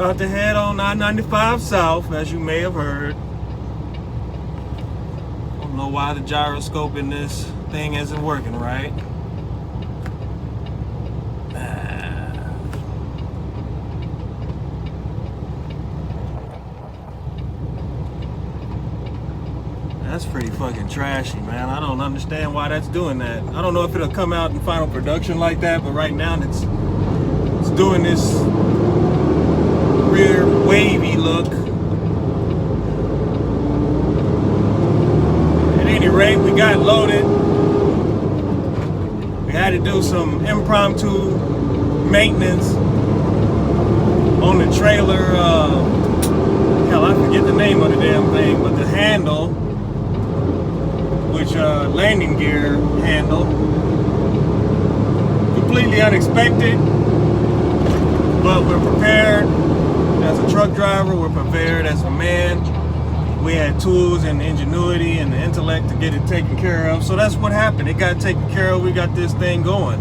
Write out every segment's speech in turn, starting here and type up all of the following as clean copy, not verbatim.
About to head on I-95 south, as you may have heard. Don't know why the gyroscope in this thing isn't working right. That's pretty fucking trashy, man. I don't understand why that's doing that. I don't know if it'll come out in final production like that, but right now it's doing this rear wavy look. At any rate, we got loaded. We had to do some impromptu maintenance on the trailer. Hell, I forget the name of the damn thing, but the handle, which landing gear handle, completely unexpected, but we're prepared. As a truck driver, we're prepared as a man. We had tools and ingenuity and the intellect to get it taken care of. So that's what happened. It got taken care of. We got this thing going.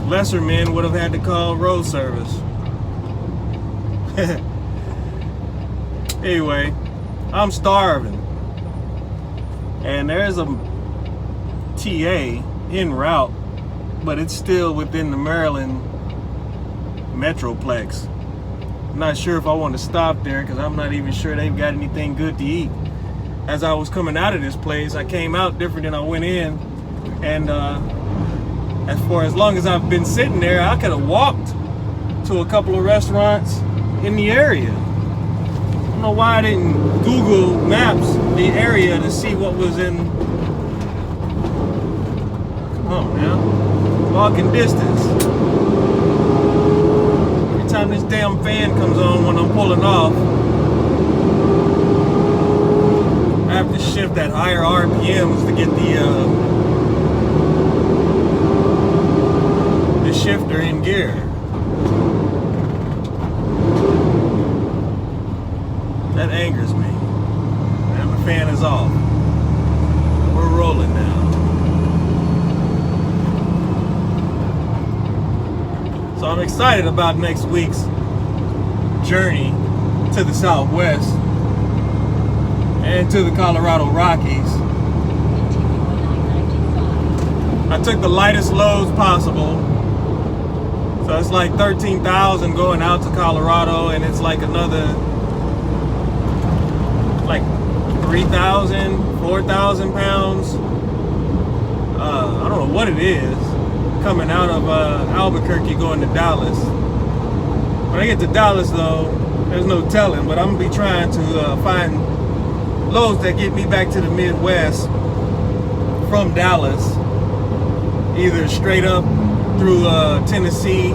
Lesser men would have had to call road service. Anyway, I'm starving. And there's a TA en route, but it's still within the Maryland Metroplex. I'm not sure if I want to stop there because I'm not even sure they've got anything good to eat. As I was coming out of this place, I came out different than I went in. And as long as I've been sitting there, I could have walked to a couple of restaurants in the area. I don't know why I didn't Google Maps the area to see what was in. Come on now. Walking distance. Every time this damn fan comes on when I'm pulling off, I have to shift at higher RPMs to get the shifter in gear. That angers me. And the fan is off. We're rolling now. So I'm excited about next week's journey to the Southwest and to the Colorado Rockies. I took the lightest loads possible. So it's like 13,000 going out to Colorado, and it's like another like 3,000, 4,000 pounds. I don't know what it is coming out of Albuquerque going to Dallas. When I get to Dallas though, there's no telling, but I'm gonna be trying to find loads that get me back to the Midwest from Dallas, either straight up through Tennessee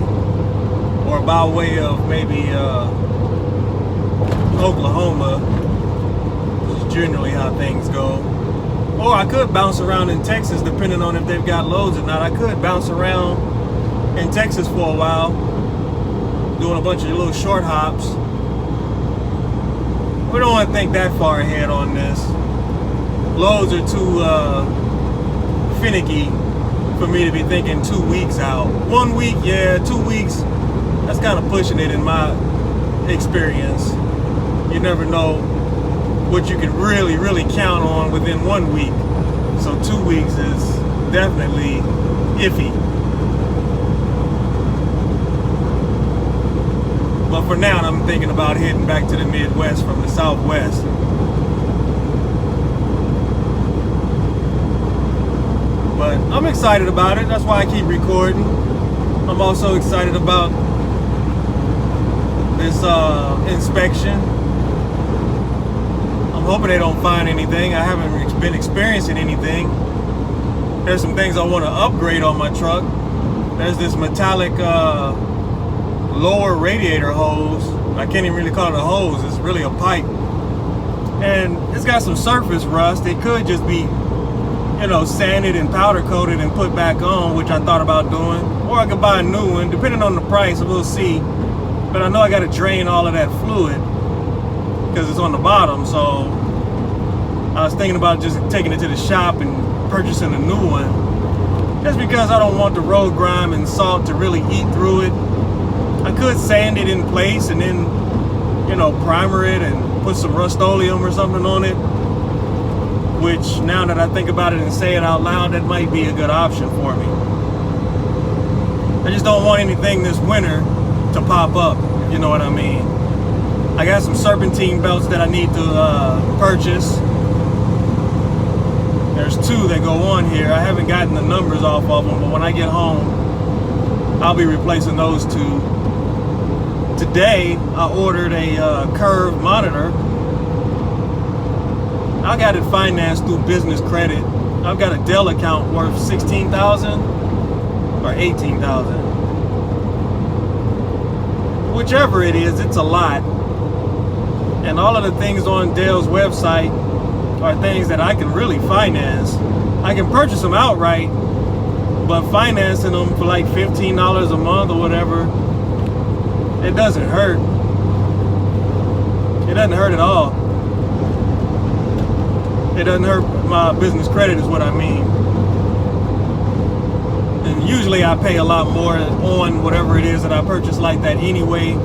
or by way of maybe Oklahoma. Generally how things go. Or I could bounce around in Texas depending on if they've got loads or not. I could bounce around in Texas for a while, doing a bunch of little short hops. We don't want to think that far ahead on this. Loads are too finicky for me to be thinking 2 weeks out. 1 week, yeah, 2 weeks, that's kind of pushing it in my experience. You never know what you can really count on within 1 week. So 2 weeks is definitely iffy. But for now, I'm thinking about heading back to the Midwest from the Southwest. But I'm excited about it. That's why I keep recording. I'm also excited about this inspection. I'm hoping they don't find anything. I haven't been experiencing anything. There's some things I want to upgrade on my truck. There's this metallic lower radiator hose. I can't even really call it a hose. It's really a pipe. And it's got some surface rust. It could just be, you know, sanded and powder coated and put back on, which I thought about doing. Or I could buy a new one, depending on the price, we'll see. But I know I got to drain all of that fluid because it's on the bottom. So I was thinking about just taking it to the shop and purchasing a new one, just because I don't want the road grime and salt to really eat through it. I I could sand it in place and then, you know, primer it and put some Rust-Oleum or something on it, which now that I think about it and say it out loud, that might be a good option for me. I just don't want anything this winter to pop up, if you know what I mean. I got some serpentine belts that I need to purchase. There's 2 that go on here. I haven't gotten the numbers off of them, but when I get home, I'll be replacing those 2. Today, I ordered a curved monitor. I got it financed through business credit. I've got a Dell account worth $16,000 or $18,000. Whichever it is, it's a lot. And all of the things on Dell's website are things that I can really finance. I can purchase them outright, but financing them for like $15 a month or whatever, it doesn't hurt. It doesn't hurt at all. It doesn't hurt my business credit is what I mean. And usually I pay a lot more on whatever it is that I purchase like that anyway.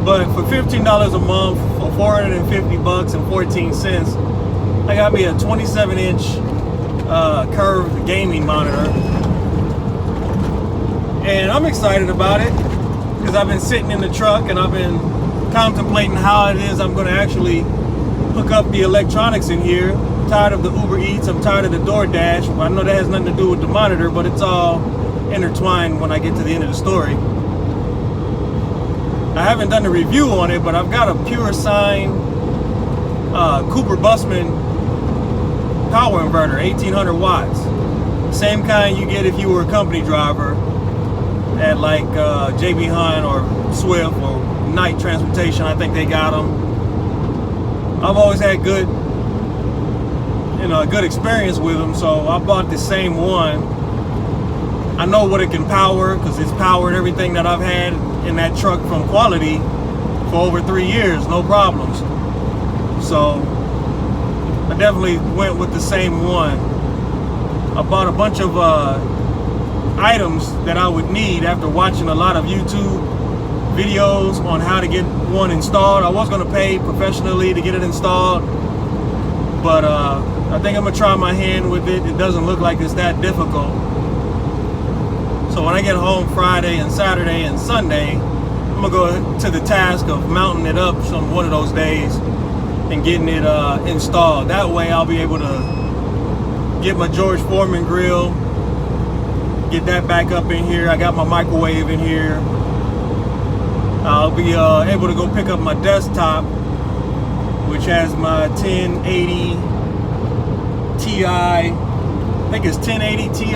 But for $15 a month, for $450 and 14 cents, I got me a 27-inch curved gaming monitor. And I'm excited about it because I've been sitting in the truck and I've been contemplating how it is I'm going to actually hook up the electronics in here. I'm tired of the Uber Eats, I'm tired of the DoorDash. I know that has nothing to do with the monitor, but it's all intertwined when I get to the end of the story. I haven't done a review on it, but I've got a Pure Sine Cooper Busman power inverter, 1800 watts. Same kind you get if you were a company driver at like JB Hunt or Swift or Knight Transportation. I think they got them. I've always had good, you know, a good experience with them, so I bought the same one. I know what it can power because it's powered everything that I've had in that truck from Quality for over 3 years, no problems. So I definitely went with the same one. I bought a bunch of items that I would need after watching a lot of YouTube videos on how to get one installed. I was going to pay professionally to get it installed, but I think I'm going to try my hand with it. It doesn't look like it's that difficult. So when I get home Friday and Saturday and Sunday, I'm going to go to the task of mounting it up one of those days and getting it installed. That way I'll be able to get my George Foreman grill, get that back up in here. I got my microwave in here. I'll be able to go pick up my desktop, which has my 1080 Ti, I think it's 1080 Ti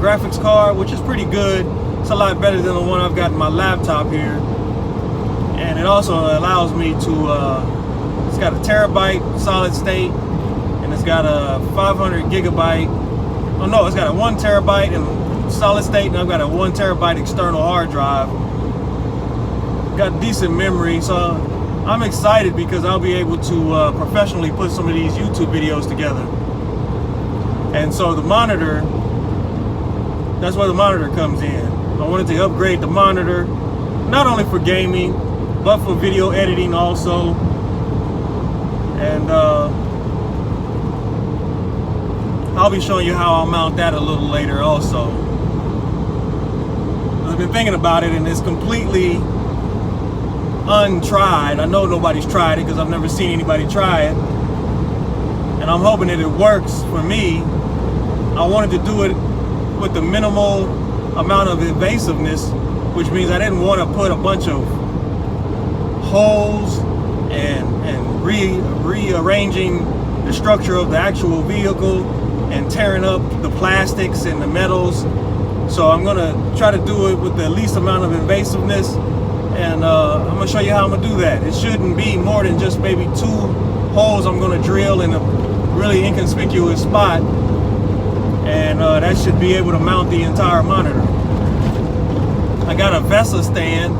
graphics card, which is pretty good. It's a lot better than the one I've got in my laptop here. And it also allows me to, it's got a terabyte solid state, and it's got a 500 gigabyte, oh no, it's got a 1 terabyte in solid state, and I've got a 1 terabyte external hard drive. Got decent memory, so I'm excited because I'll be able to professionally put some of these YouTube videos together. And so the monitor, that's where the monitor comes in. I wanted to upgrade the monitor, not only for gaming, but for video editing also. And I'll be showing you how I'll mount that a little later also. I've been thinking about it, and it's completely untried. I know nobody's tried it because I've never seen anybody try it, and I'm hoping that it works for me. I wanted to do it with the minimal amount of invasiveness, which means I didn't want to put a bunch of holes and rearranging the structure of the actual vehicle and tearing up the plastics and the metals. So I'm gonna try to do it with the least amount of invasiveness, and I'm gonna show you how I'm gonna do that. It shouldn't be more than just maybe 2 holes I'm gonna drill in a really inconspicuous spot, and that should be able to mount the entire monitor. I got a VESA stand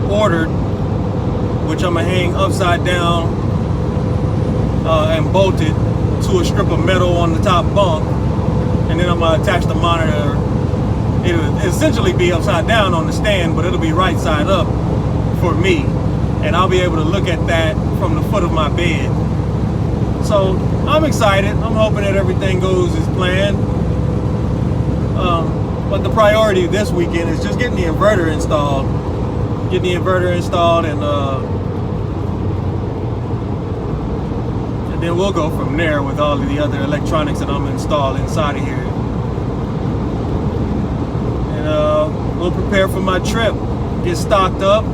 ordered, which I'm gonna hang upside down and bolt it to a strip of metal on the top bunk, and then I'm gonna attach the monitor It'll essentially be upside down on the stand, but it'll be right side up for me. And I'll be able to look at that from the foot of my bed. So I'm excited. I'm hoping that everything goes as planned. But the priority this weekend is just getting the inverter installed. Getting the inverter installed, and then we'll go from there with all of the other electronics that I'm installed inside of here. And we'll prepare for my trip. Get stock up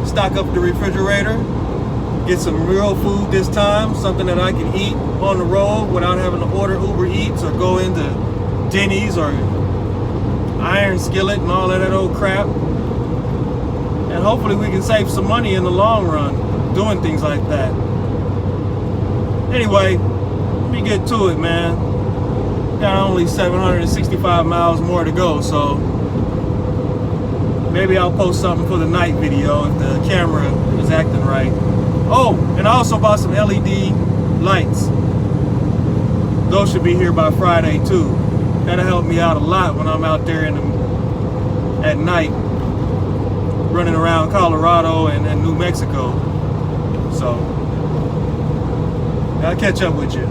the refrigerator. Get some real food this time, something that I can eat on the road without having to order Uber Eats or go into Denny's or Iron Skillet and all of that old crap. And hopefully we can save some money in the long run doing things like that. Anyway, let me get to it, man. Got only 765 miles more to go, so maybe I'll post something for the night video if the camera is acting right. Oh, and I also bought some LED lights. Those should be here by Friday too. That'll help me out a lot when I'm out there at night running around Colorado and New Mexico. So I'll catch up with you.